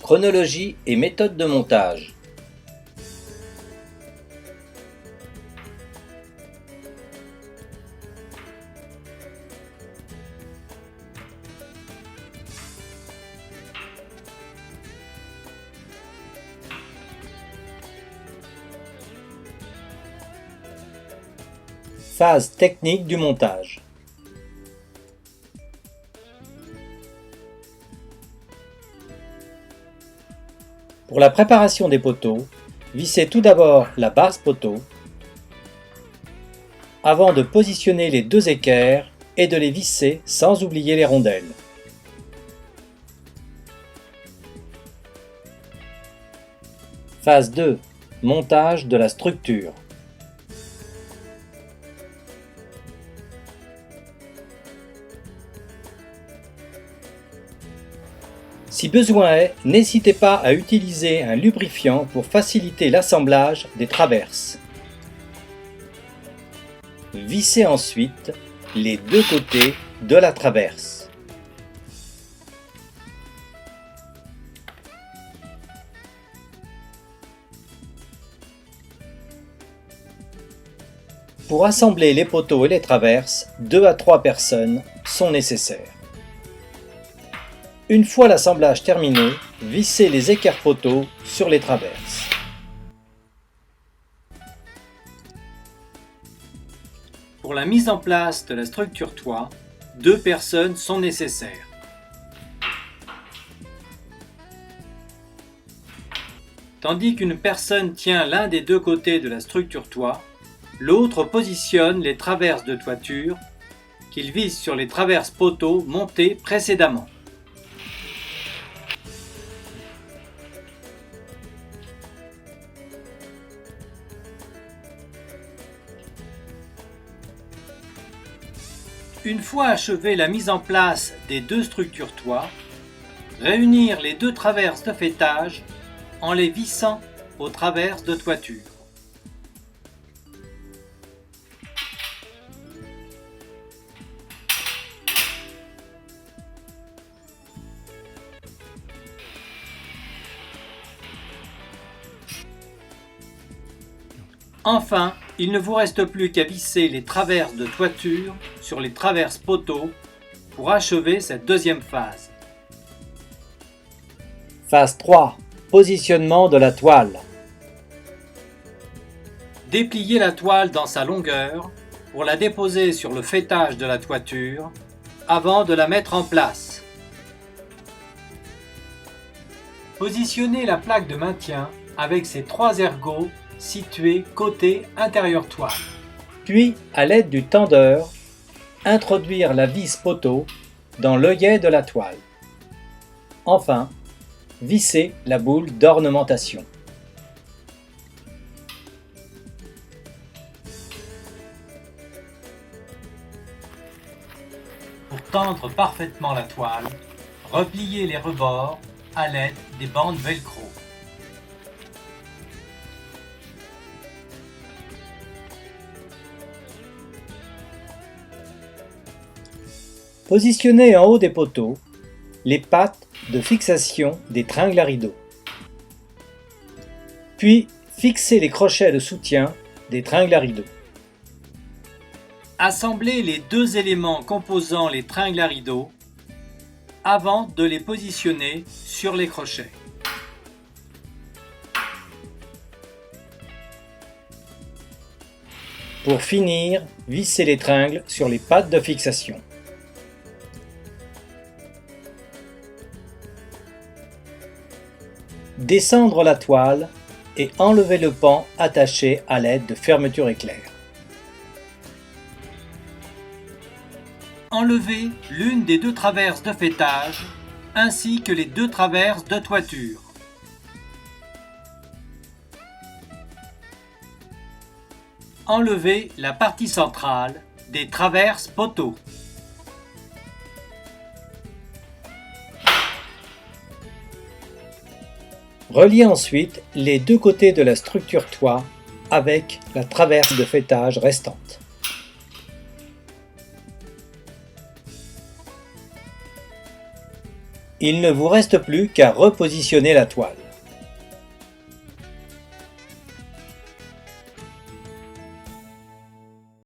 Chronologie et méthode de montage. Phase technique du montage. Pour la préparation des poteaux, vissez tout d'abord la base poteau avant de positionner les deux équerres et de les visser sans oublier les rondelles. Phase 2. Montage de la structure. Si besoin est, n'hésitez pas à utiliser un lubrifiant pour faciliter l'assemblage des traverses. Vissez ensuite les deux côtés de la traverse. Pour assembler les poteaux et les traverses, 2 à 3 personnes sont nécessaires. Une fois l'assemblage terminé, vissez les équerres poteaux sur les traverses. Pour la mise en place de la structure toit, 2 personnes sont nécessaires. Tandis qu'une personne tient l'un des deux côtés de la structure toit, l'autre positionne les traverses de toiture qu'il visse sur les traverses poteaux montées précédemment. Une fois achevée la mise en place des deux structures toit, réunir les deux traverses de faîtage en les vissant aux traverses de toiture. Enfin, il ne vous reste plus qu'à visser les traverses de toiture sur les traverses poteaux pour achever cette deuxième phase. Phase 3. Positionnement de la toile. Dépliez la toile dans sa longueur pour la déposer sur le faîtage de la toiture avant de la mettre en place. Positionnez la plaque de maintien avec ses 3 ergots situés côté intérieur toile. Puis, à l'aide du tendeur, introduire la vis poteau dans l'œillet de la toile. Enfin, visser la boule d'ornementation. Pour tendre parfaitement la toile, repliez les rebords à l'aide des bandes velcro. Positionnez en haut des poteaux les pattes de fixation des tringles à rideaux. Puis fixez les crochets de soutien des tringles à rideaux. Assemblez les deux éléments composant les tringles à rideaux avant de les positionner sur les crochets. Pour finir, vissez les tringles sur les pattes de fixation. Descendre la toile et enlever le pan attaché à l'aide de fermeture éclair. Enlevez l'une des deux traverses de faîtage ainsi que les deux traverses de toiture. Enlevez la partie centrale des traverses poteaux. Reliez ensuite les deux côtés de la structure toit avec la traverse de faîtage restante. Il ne vous reste plus qu'à repositionner la toile.